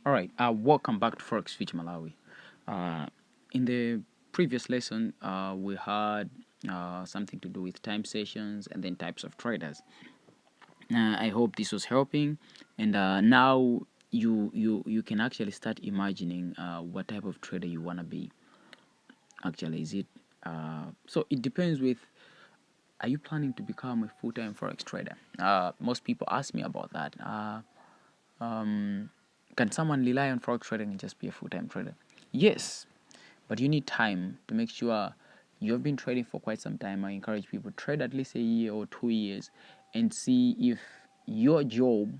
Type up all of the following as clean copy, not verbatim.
All right, welcome back to Forex Future Malawi. In the previous lesson, we had something to do with time sessions and then types of traders. I hope this was helping, and now you can actually start imagining what type of trader you wanna be. Actually, is it so? It depends with. Are you planning to become a full-time forex trader? Most people ask me about that. Can someone rely on forex trading and just be a full-time trader? Yes, but you need time to make sure you've been trading for quite some time. I encourage people to trade at least a year or 2 years and see if your job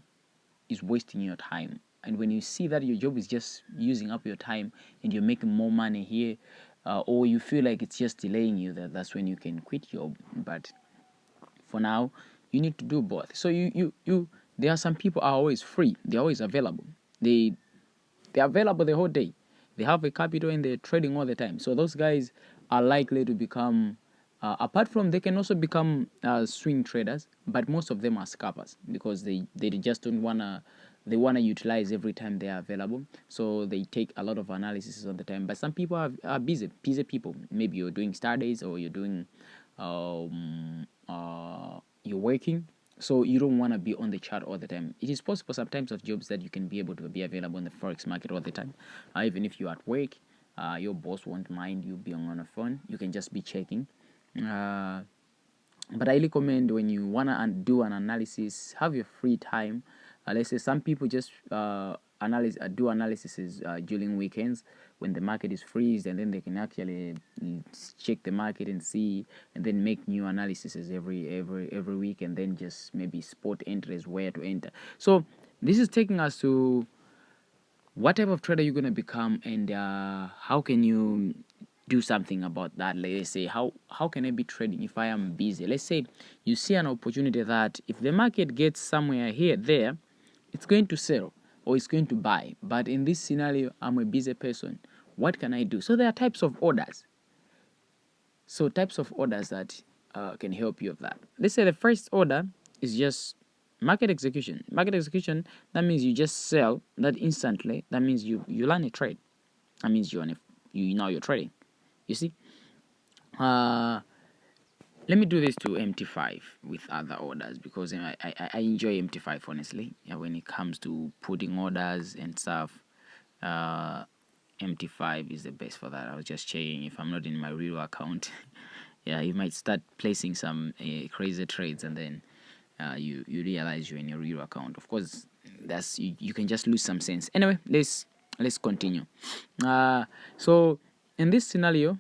is wasting your time. And when you see that your job is just using up your time and you're making more money here, or you feel like it's just delaying you, that's when you can quit job. But for now, you need to do both. So you there are some people are always free. They're always available. They're available the whole day. They have a capital and they're trading all the time. So those guys are likely to become, apart from they can also become swing traders, but most of them are scalpers because they just don't wanna they wanna utilize every time they are available. So they take a lot of analysis all the time. But some people are busy people. Maybe you're doing studies or you're doing you're working, so you don't want to be on the chart all the time. It is possible sometimes of jobs that you can be able to be available in the forex market all the time. Even if you're at work, your boss won't mind you being on a phone. You can just be checking. But I recommend when you wanna do an analysis, have your free time. Let's say some people just do analysis during weekends when the market is freeze, and then they can actually check the market and see, and then make new analyses every week, and then just maybe spot entries where to enter. So this is taking us to what type of trader you're gonna become, and how can you do something about that. Let's say how can I be trading if I am busy? Let's say you see an opportunity that if the market gets somewhere here there, it's going to sell or it's going to buy, but in this scenario I'm a busy person. What can I do? So there are types of orders that can help you with that. Let's say the first order is just market execution. That means you just sell that instantly. That means you learn a trade. That means you're trading. You see, let me do this to MT5 with other orders because I enjoy MT5 honestly. When it comes to putting orders and stuff, MT5 is the best for that. I was just checking if I'm not in my real account. Yeah, you might start placing some crazy trades and then you realize you're in your real account. Of course, that's you can just lose some sense. Anyway, let's continue. So in this scenario,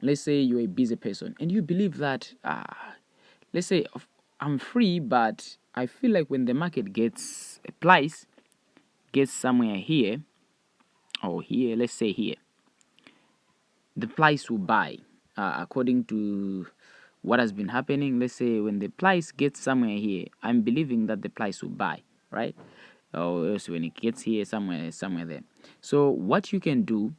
let's say you're a busy person and you believe that let's say I'm free, but I feel like when the market gets somewhere here or here, let's say here, the price will buy according to what has been happening. Let's say when the price gets somewhere here, I'm believing that the price will buy, right? Or else when it gets here somewhere there. So what you can do,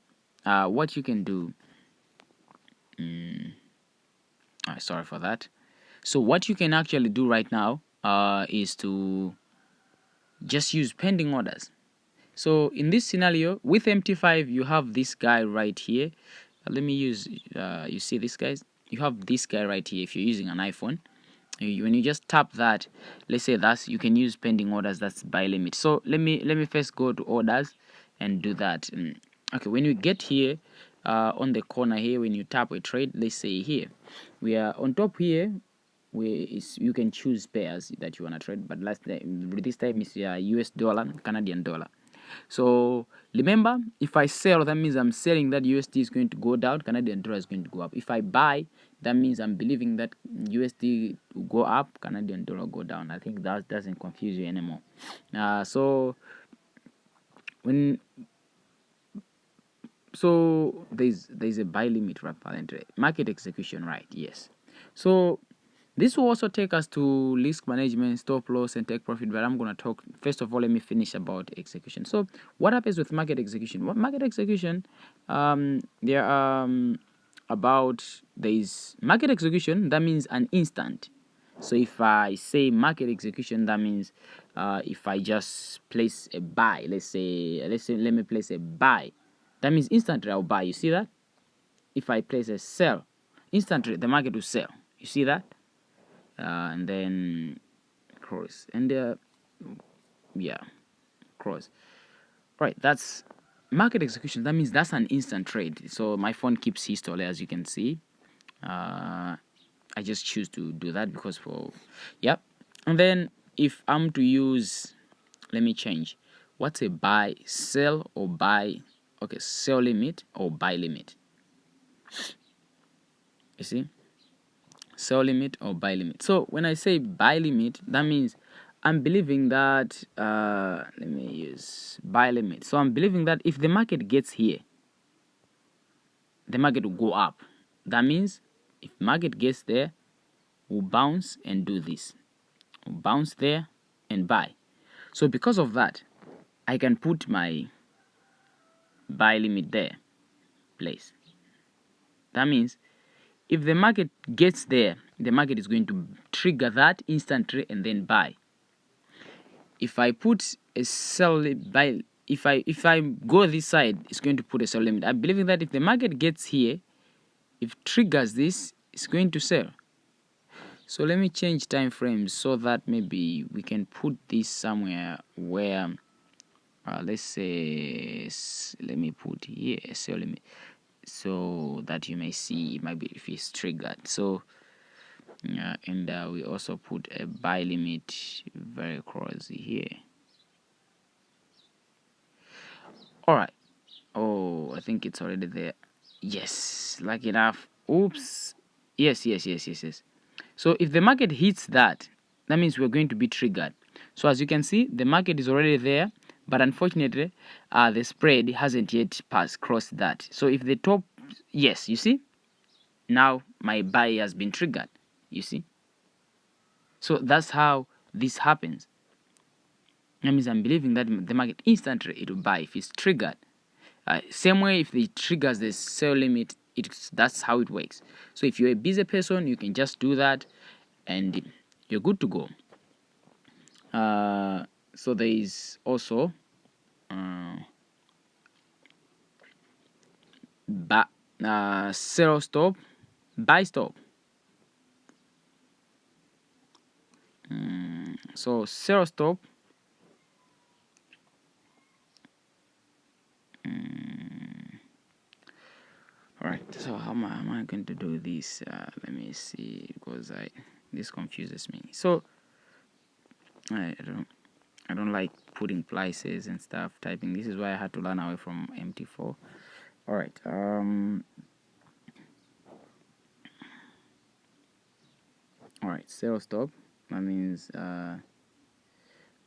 sorry for that. So what you can actually do right now is to just use pending orders. So in this scenario with MT5, you have this guy right here. Let me use you see this guys, you have this guy right here. If you're using an iPhone, when you just tap that, let's say that's, you can use pending orders, that's buy limit. So let me first go to orders and do that. Okay, when you get here on the corner here, when you tap a trade, let's say here we are on top here, you can choose pairs that you want to trade, but this time is US dollar, Canadian dollar. So remember, if I sell, that means I'm selling that USD is going to go down, Canadian dollar is going to go up. If I buy, that means I'm believing that USD will go up, Canadian dollar go down. I think that doesn't confuse you anymore. So there's a buy limit, right? Market execution, right? Yes. So this will also take us to risk management, stop loss, and take profit. But I'm going to talk, first of all, let me finish about execution. So what happens with market execution? Market execution, there are there is market execution. That means an instant. So if I say market execution, that means if I just place a buy, let me place a buy, that means instantly I'll buy. You see that? If I place a sell, instantly the market will sell. You see that? And then cross, and yeah, cross. Right, that's market execution. That means that's an instant trade. So my phone keeps history, as you can see. I just choose to do that because yep. And then if I'm to use, let me change. What's a buy, sell or buy? Okay, sell limit or buy limit. You see, sell limit or buy limit. So when I say buy limit, that means I'm believing that let me use buy limit. So I'm believing that if the market gets here, the market will go up. That means if market gets there, we'll bounce and do this. We'll bounce there and buy. So because of that, I can put my buy limit there, place. That means if the market gets there, the market is going to trigger that instantly and then buy. If I put a sell buy, if I go this side, it's going to put a sell limit. I believe that if the market gets here, if triggers this, it's going to sell. So let me change time frames so that maybe we can put this somewhere where let's say let me put here a sell limit so that you may see it might be if it's triggered. So and we also put a buy limit very close here. All right. Oh, I think it's already there. Yes, lucky enough. Oops. Yes. So if the market hits that, that means we're going to be triggered. So as you can see, the market is already there, but unfortunately, the spread hasn't yet crossed that. So if the top, yes, you see, now my buy has been triggered. You see. So that's how this happens. That means I'm believing that the market instantly it will buy if it's triggered. Same way if it triggers the sell limit, that's how it works. So if you're a busy person, you can just do that and you're good to go. So there is also sell stop, buy stop. So sell stop. All right. So how am I going to do this? Let me see because this confuses me. So I don't like putting places and stuff typing. This is why I had to learn away from MT4. All right. All right. Sell stop. That means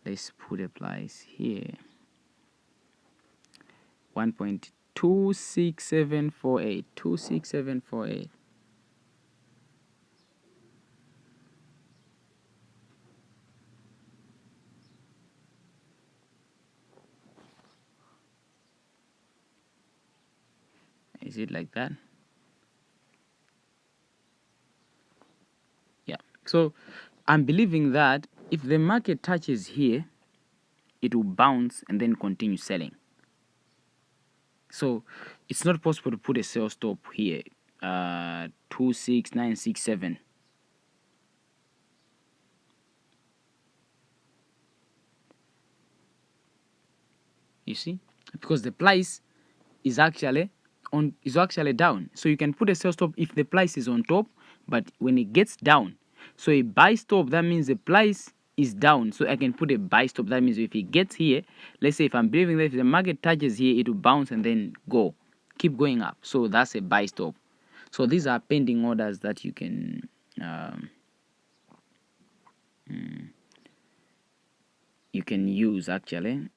let's put a price here. 1.26748. 26748. Is it like that? Yeah. So I'm believing that if the market touches here, it will bounce and then continue selling. So it's not possible to put a sell stop here. 26967. You see, because the price is actually down. So you can put a sell stop if the price is on top, but when it gets down. So a buy stop, that means the price is down. So I can put a buy stop. That means if it gets here, let's say if I'm believing that if the market touches here, it will bounce and then keep going up. So that's a buy stop. So these are pending orders that you can use actually.